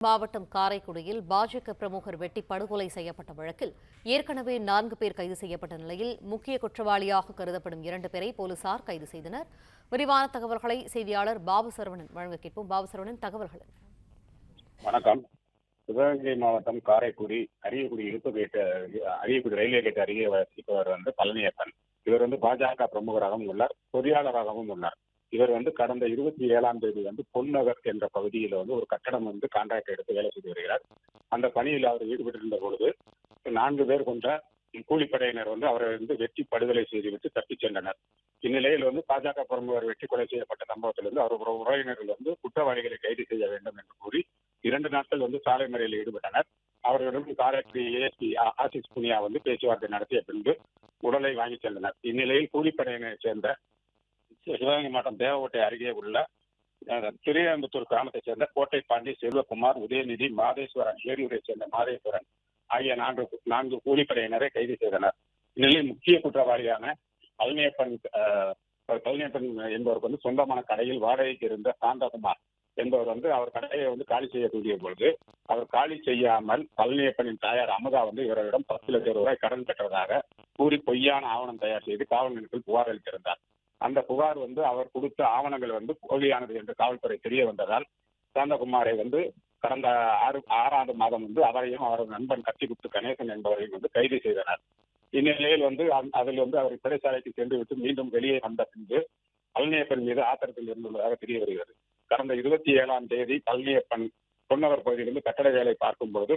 மாவட்டம் காரைக்குடியில் பாஜக பிரமுகர் வெட்டி படுகொலை செய்யப்பட்ட வழக்கில் ஏற்கனவே 4 பேர் கைது செய்யப்பட்ட நிலையில் முக்கிய குற்றவாளியாக கருதப்படும் 2 பேரை போலீசார் கைது செய்தனர். விரிவான தகவல்களை செய்தியாளர் பாபு சரவணன் வழங்க கேட்போம். பாபு சரவணன், தகவல்கள். வணக்கம். சிவகங்கை மாவட்டம் காரைக்குடி அரியக்குடி ரயில்வே கேட் அருகே வசிப்பவர் பழனியப்பன். இவர் பாஜக பிரமுகராகவும் உள்ளார், பொறியாளராகவும் உள்ளார். இவர் கடந்த 27ஆம் தேதி பொன்னகர் என்ற பகுதியில் ஒரு கட்டடம் கான்ட்ராக்ட் எடுத்து வேலை செய்து வருகிறார். அந்த பணியில் அவர் ஈடுபட்டிருந்த பொழுது 4 பேர் கொண்ட கூலிப்படையினர் அவரை வெட்டி படுகொலை செய்துவிட்டு தப்பிச் சென்றனர். இந்நிலையில் பாஜக பிரமுகர் வெட்டி கொலை செய்யப்பட்ட சம்பவத்திலிருந்து அவர் உறவினர்கள் குற்றவாளிகளை கைது செய்ய வேண்டும் என்று கூறி 2 நாட்கள் சாலை மறியலில் ஈடுபட்டனர். அவர்களிடம் காரைக்குடி ஏஎஸ்பி ஆசிஸ் புனியா பேச்சுவார்த்தை நடத்திய பின்பு உடலை வாங்கி சென்றனர். இந்நிலையில் கூலிப்படையினரை சேர்ந்த சிவகங்கை மாவட்டம் தேவகோட்டை அருகே உள்ள திருவேம்புத்தூர் கிராமத்தைச் சேர்ந்த கோட்டை பாண்டி, செல்வகுமார், உதயநிதி, மாதேஸ்வரன், ஏரியூரை சேர்ந்த மாதேஸ்வரன் ஆகிய 4 கூலிப்படையினரை கைது செய்தனர். இந்நிலையில் முக்கிய குற்றவாளியான பழனியப்பன் என்பவருக்கு சொந்தமான கடையில் வாடகைக்கு இருந்த சாந்தகுமார் என்பவர் அவர் கடையை காலி செய்யக்கூடிய பொழுது அவர் காலி செய்யாமல் பழனியப்பனின் தாயார் அமுதா இவரிடம் 10 லட்சம் ரூபாய் கடன் பெற்றதாக கூறி பொய்யான ஆவணம் தயார் செய்து காவல் நிலையத்தில் புகார் அளித்திருந்தார். அந்த புகார் அவர் கொடுத்த ஆவணங்கள் போலியானது என்று காவல்துறை தெரிய வந்ததால் சாந்தகுமாரை கடந்த 6ஆம் மாதம் அவரையும் அவரது நண்பன் கத்திகுத்து கணேசன் என்பவரையும் கைது செய்தனர். இந்நிலையில் அதில் அவர் சிறைச்சாலைக்கு சென்றுவிட்டு மீண்டும் வெளியே வந்த பின்பு பழனியப்பன் மீது ஆத்திரத்தில் இருந்துள்ளதாக தெரிய வருகிறது. கடந்த 27ஆம் தேதி பழனியப்பன் பொன்னவர் பகுதியிலிருந்து கட்டட வேலை பார்க்கும்போது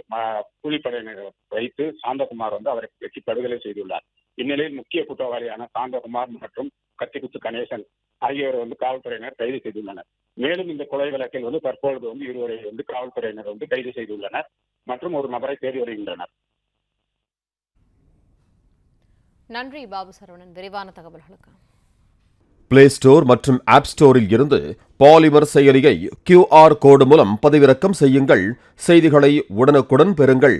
கூலிப்படையினர் வைத்து சாந்தகுமார் அவரை வெட்டி படுகொலை செய்துள்ளார். இந்நிலையில் முக்கிய குற்றவாளியான சாந்தகுமார் மற்றும் கத்திகுத்து கணேசன் ஆகியோர் காவல்துறையினர் கைது செய்துள்ளனர். மேலும் இந்த கொலை வழக்கில் தற்பொழுது இருவரை காவல்துறையினர் கைது செய்துள்ளனர் மற்றும் ஒரு நபரை தேடி வருகின்றனர். நன்றி பாபு சரவணன், விரிவான தகவல்களுக்கு. பிளே ஸ்டோர் மற்றும் ஆப் ஸ்டோரில் இருந்து பாலிமர் செயலியை QR கோடு மூலம் பதிவிறக்கம் செய்யுங்கள். செய்திகளை உடனுக்குடன் பெறுங்கள்.